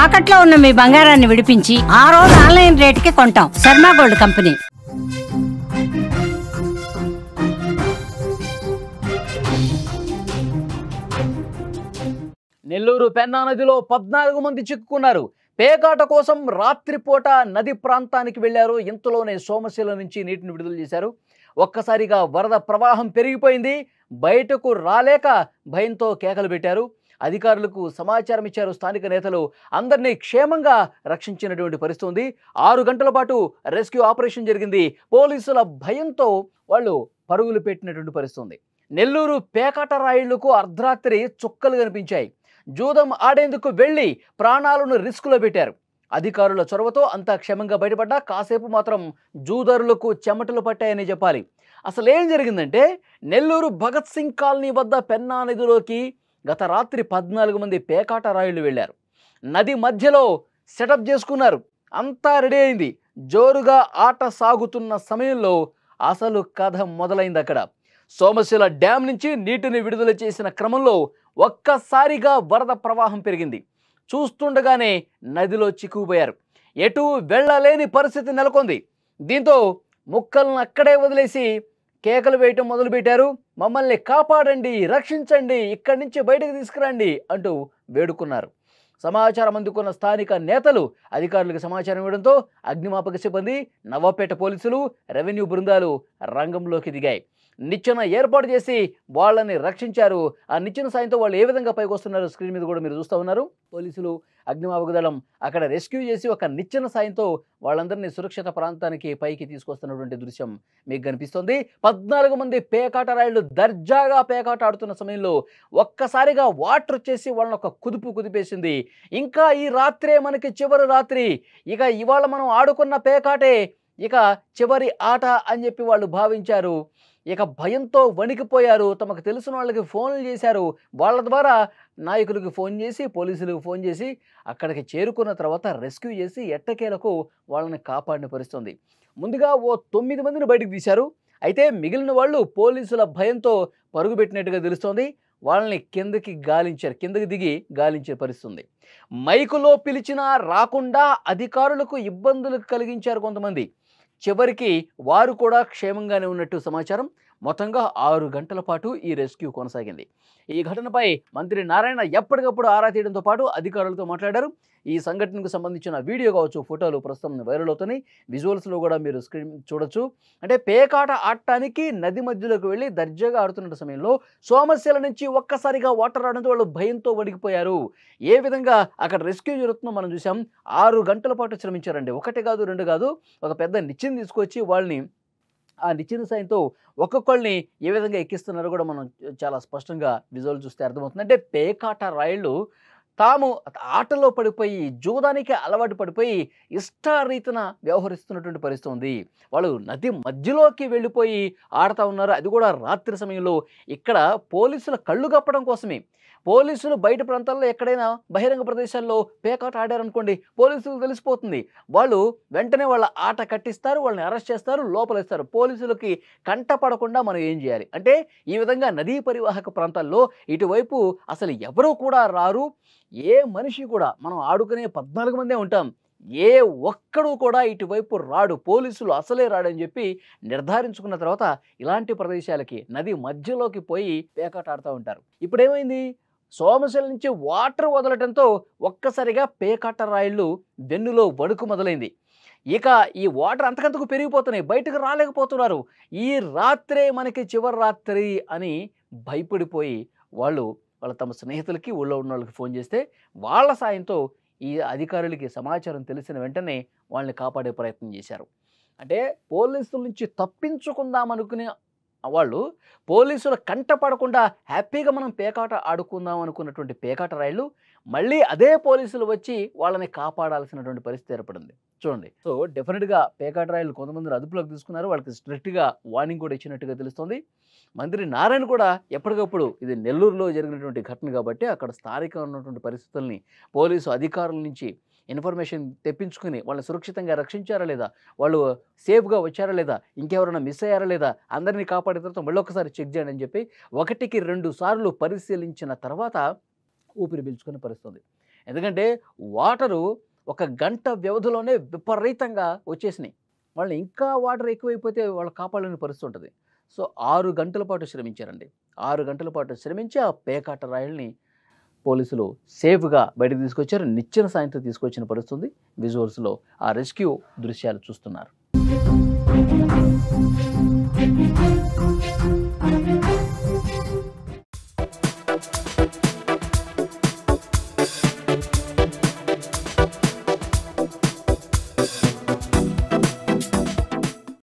తాకట్లో ఉన్న మీ బంగారాన్ని విడిపించి ఆ రోజు ఆన్లైన్ రేటుకి కొంటాం. Sharma gold company. నెల్లూరు పెన్నా నదిలో 14 మంది చిక్కుకున్నారు. పేకాట కోసం రాత్రిపూట నది ప్రాంతానికి వెళ్లారు. ఇంతలోనే సోమశిల నుంచి నీటిని విడుదల చేశారు. ఒక్కసారిగా వరద ప్రవాహం పెరిగిపోయింది. బయటకు రాలేక భయంతో కేకలు పెట్టారు. అధికారులకు సమాచారం ఇచ్చారు. స్థానిక నేతలు అందరినీ క్షేమంగా రక్షించినటువంటి పరిస్థితి ఉంది. 6 గంటల పాటు రెస్క్యూ ఆపరేషన్ జరిగింది. పోలీసుల భయంతో వాళ్ళు పరుగులు పెట్టినటువంటి పరిస్థితి ఉంది. నెల్లూరు పేకాట రాయిళ్లకు అర్ధరాత్రి చుక్కలు కనిపించాయి. జూదం ఆడేందుకు వెళ్లి ప్రాణాలను రిస్కులో పెట్టారు. అధికారుల చొరవతో అంతా క్షేమంగా బయటపడ్డా కాసేపు మాత్రం జూదరులకు చెమటలు పట్టాయని చెప్పాలి. అసలు ఏం జరిగిందంటే నెల్లూరు భగత్ సింగ్ కాలనీ వద్ద పెన్నా నదిలోకి గత రాత్రి 14 మంది పేకాట రాయుళ్లు వెళ్లారు. నది మధ్యలో సెటప్ చేసుకున్నారు. అంతా రెడీ అయింది. జోరుగా ఆట సాగుతున్న సమయంలో అసలు కథ మొదలైంది. అక్కడ సోమశిల డ్యాం నుంచి నీటిని విడుదల చేసిన క్రమంలో ఒక్కసారిగా వరద ప్రవాహం పెరిగింది. చూస్తుండగానే నదిలో చిక్కుకుపోయారు. ఎటు వెళ్ళలేని పరిస్థితి నెలకొంది. దీంతో ముక్కలను అక్కడే వదిలేసి కేకలు వేయటం మొదలుపెట్టారు. మమ్మల్ని కాపాడండి, రక్షించండి, ఇక్కడి నుంచి బయటకు తీసుకురండి అంటూ వేడుకున్నారు. సమాచారం అందుకున్న స్థానిక నేతలు అధికారులకు సమాచారం ఇవ్వడంతో అగ్నిమాపక సిబ్బంది, నవాపేట పోలీసులు, రెవెన్యూ బృందాలు రంగంలోకి దిగాయి. నిచ్చెన ఏర్పాటు చేసి వాళ్ళని రక్షించారు. ఆ నిచ్చెన సాయంతో వాళ్ళు ఏ విధంగా పైకి వస్తున్నారో స్క్రీన్ మీద కూడా మీరు చూస్తూ ఉన్నారు. పోలీసులు, అగ్నిమాపక దళం అక్కడ రెస్క్యూ చేసి ఒక నిచ్చెన సాయంతో వాళ్ళందరినీ సురక్షిత ప్రాంతానికి పైకి తీసుకొస్తున్నటువంటి దృశ్యం మీకు కనిపిస్తుంది. 14 మంది పేకాట రాయుళ్ళు దర్జాగా పేకాట ఆడుతున్న సమయంలో ఒక్కసారిగా వాటర్ వచ్చేసి వాళ్ళని ఒక కుదిపేసింది. ఇంకా ఈ రాత్రే మనకి చివరి రాత్రి, ఇక ఇవాళ మనం ఆడుకున్న పేకాటే ఇక చివరి ఆట అని చెప్పి వాళ్ళు భావించారు. ఇక భయంతో వణికిపోయారు. తమకు తెలిసిన వాళ్ళకి ఫోన్లు చేశారు. వాళ్ళ ద్వారా నాయకులకు ఫోన్ చేసి, పోలీసులకు ఫోన్ చేసి అక్కడికి చేరుకున్న తర్వాత రెస్క్యూ చేసి ఎట్టకేలకు వాళ్ళని కాపాడిన పరిస్థితుంది. ముందుగా ఓ 9 మందిని బయటకు తీశారు. అయితే మిగిలిన వాళ్ళు పోలీసుల భయంతో పరుగు పెట్టినట్టుగా తెలుస్తోంది. వాళ్ళని కిందకి దిగి గాలించే పరిస్థితుంది. మైకులో పిలిచినా రాకుండా అధికారులకు ఇబ్బందులు కలిగించారు కొంతమంది. చివరికి వారు కూడా క్షేమంగానే ఉన్నట్టు సమాచారం. మొత్తంగా 6 గంటల పాటు ఈ రెస్క్యూ కొనసాగింది. ఈ ఘటనపై మంత్రి నారాయణ ఎప్పటికప్పుడు ఆరా తీయడంతో పాటు అధికారులతో మాట్లాడారు. ఈ సంఘటనకు సంబంధించిన వీడియో కావచ్చు, ఫోటోలు ప్రస్తుతం వైరల్ అవుతున్నాయి. విజువల్స్లో కూడా మీరు స్క్రీన్ చూడొచ్చు. అంటే పేకాట ఆడటానికి నది మధ్యలోకి వెళ్ళి దర్జాగా ఆడుతున్న సమయంలో సోమశిల నుంచి ఒక్కసారిగా వాటర్ రావడంతో వాళ్ళు భయంతో వణికిపోయారు. ఏ విధంగా అక్కడ రెస్క్యూ జరుగుతుందో మనం చూసాం. 6 గంటల పాటు శ్రమించారండి. 1 కాదు 2 కాదు, ఒక పెద్ద నిచ్చెన తీసుకొచ్చి వాళ్ళని ఆ నిచ్చెన సాయంతో ఒక్కొక్కళ్ళని ఏ విధంగా ఎక్కిస్తున్నారో కూడా మనం చాలా స్పష్టంగా విజువల్ చూస్తే అర్థమవుతుంది. అంటే పేకాట రాయుళ్ళు తాము ఆటలో పడిపోయి, జూదానికి అలవాటు పడిపోయి ఇష్టారీతిన వ్యవహరిస్తున్నటువంటి పరిస్థితి ఉంది. వాళ్ళు నది మధ్యలోకి వెళ్ళిపోయి ఆడుతూ ఉన్నారు. అది కూడా రాత్రి సమయంలో. ఇక్కడ పోలీసుల కళ్ళు కప్పడం కోసమే. పోలీసులు బయట ప్రాంతాల్లో ఎక్కడైనా బహిరంగ ప్రదేశాల్లో పేకాట ఆడారనుకోండి, పోలీసులకు తెలిసిపోతుంది. వాళ్ళు వెంటనే వాళ్ళ ఆట కట్టిస్తారు, వాళ్ళని అరెస్ట్ చేస్తారు, లోపలేస్తారు. పోలీసులకి కంటపడకుండా మనం ఏం చేయాలి అంటే ఈ విధంగా నదీ పరివాహక ప్రాంతాల్లో ఇటువైపు అసలు ఎవరూ కూడా రారు. ఏ మనిషి కూడా, మనం ఆడుకునే 14 మందే ఉంటాం, ఏ ఒక్కడు కూడా ఇటువైపు రాడు, పోలీసులు అసలే రాడని చెప్పి నిర్ధారించుకున్న తర్వాత ఇలాంటి ప్రదేశాలకి నది మధ్యలోకి పోయి పేకాట ఆడుతూ ఉంటారు. ఇప్పుడు ఏమైంది? సోమశిల నుంచి వాటర్ వదలటంతో ఒక్కసారిగా పేకాట రాయిళ్ళు వెన్నులో వణుకు మొదలైంది. ఇక ఈ వాటర్ అంతకంతకు పెరిగిపోతున్నాయి. బయటకు రాలేకపోతున్నారు. ఈ రాత్రే మనకి చివరి రాత్రి అని భయపడిపోయి వాళ్ళు తమ స్నేహితులకి, ఊళ్ళో ఉన్న వాళ్ళకి ఫోన్ చేస్తే వాళ్ళ సాయంతో ఈ అధికారులకి సమాచారం తెలిసిన వెంటనే వాళ్ళని కాపాడే ప్రయత్నం చేశారు. అంటే పోలీసుల నుంచి తప్పించుకుందామనుకునే వాళ్ళు పోలీసుల కంటపడకుండా హ్యాపీగా మనం పేకాట ఆడుకుందాం అనుకున్నటువంటి పేకాట రాయిళ్ళు మళ్ళీ అదే పోలీసులు వచ్చి వాళ్ళని కాపాడాల్సినటువంటి పరిస్థితి ఏర్పడింది. చూడండి. సో డెఫినెట్గా పేకాట రాయిళ్ళు కొంతమంది అదుపులోకి తీసుకున్నారు. వాళ్ళకి స్ట్రిక్ట్గా వార్నింగ్ కూడా ఇచ్చినట్టుగా తెలుస్తుంది. మంత్రి నారాయణ కూడా ఎప్పటికప్పుడు, ఇది నెల్లూరులో జరిగినటువంటి ఘటన కాబట్టి అక్కడ స్థానికంగా ఉన్నటువంటి పరిస్థితుల్ని పోలీసు అధికారుల నుంచి ఇన్ఫర్మేషన్ తెప్పించుకుని వాళ్ళని సురక్షితంగా రక్షించారా లేదా, వాళ్ళు సేఫ్గా వచ్చారా లేదా, ఇంకెవరైనా మిస్ అయ్యారా లేదా, అందరినీ కాపాడిన తర్వాత మళ్ళీ ఒకసారి చెక్ చేయండి అని చెప్పి 1కి 2 సార్లు పరిశీలించిన తర్వాత ఊపిరి పీల్చుకునే పరిస్థితుంది. ఎందుకంటే వాటరు ఒక గంట వ్యవధిలోనే విపరీతంగా వచ్చేసినాయి. వాళ్ళు ఇంకా వాటర్ ఎక్కువైపోతే వాళ్ళు కాపాడలేని పరిస్థితి ఉంటుంది. సో 6 గంటల పాటు శ్రమించారండి. 6 గంటల పాటు శ్రమించి ఆ పేకాట రాయల్ని పోలీసులు సేఫ్గా బయటకు తీసుకొచ్చారు. నిచ్చెన సాయంతో తీసుకొచ్చిన పరిస్థితి ఉంది. విజువల్స్లో ఆ రెస్క్యూ దృశ్యాలు చూస్తున్నారు.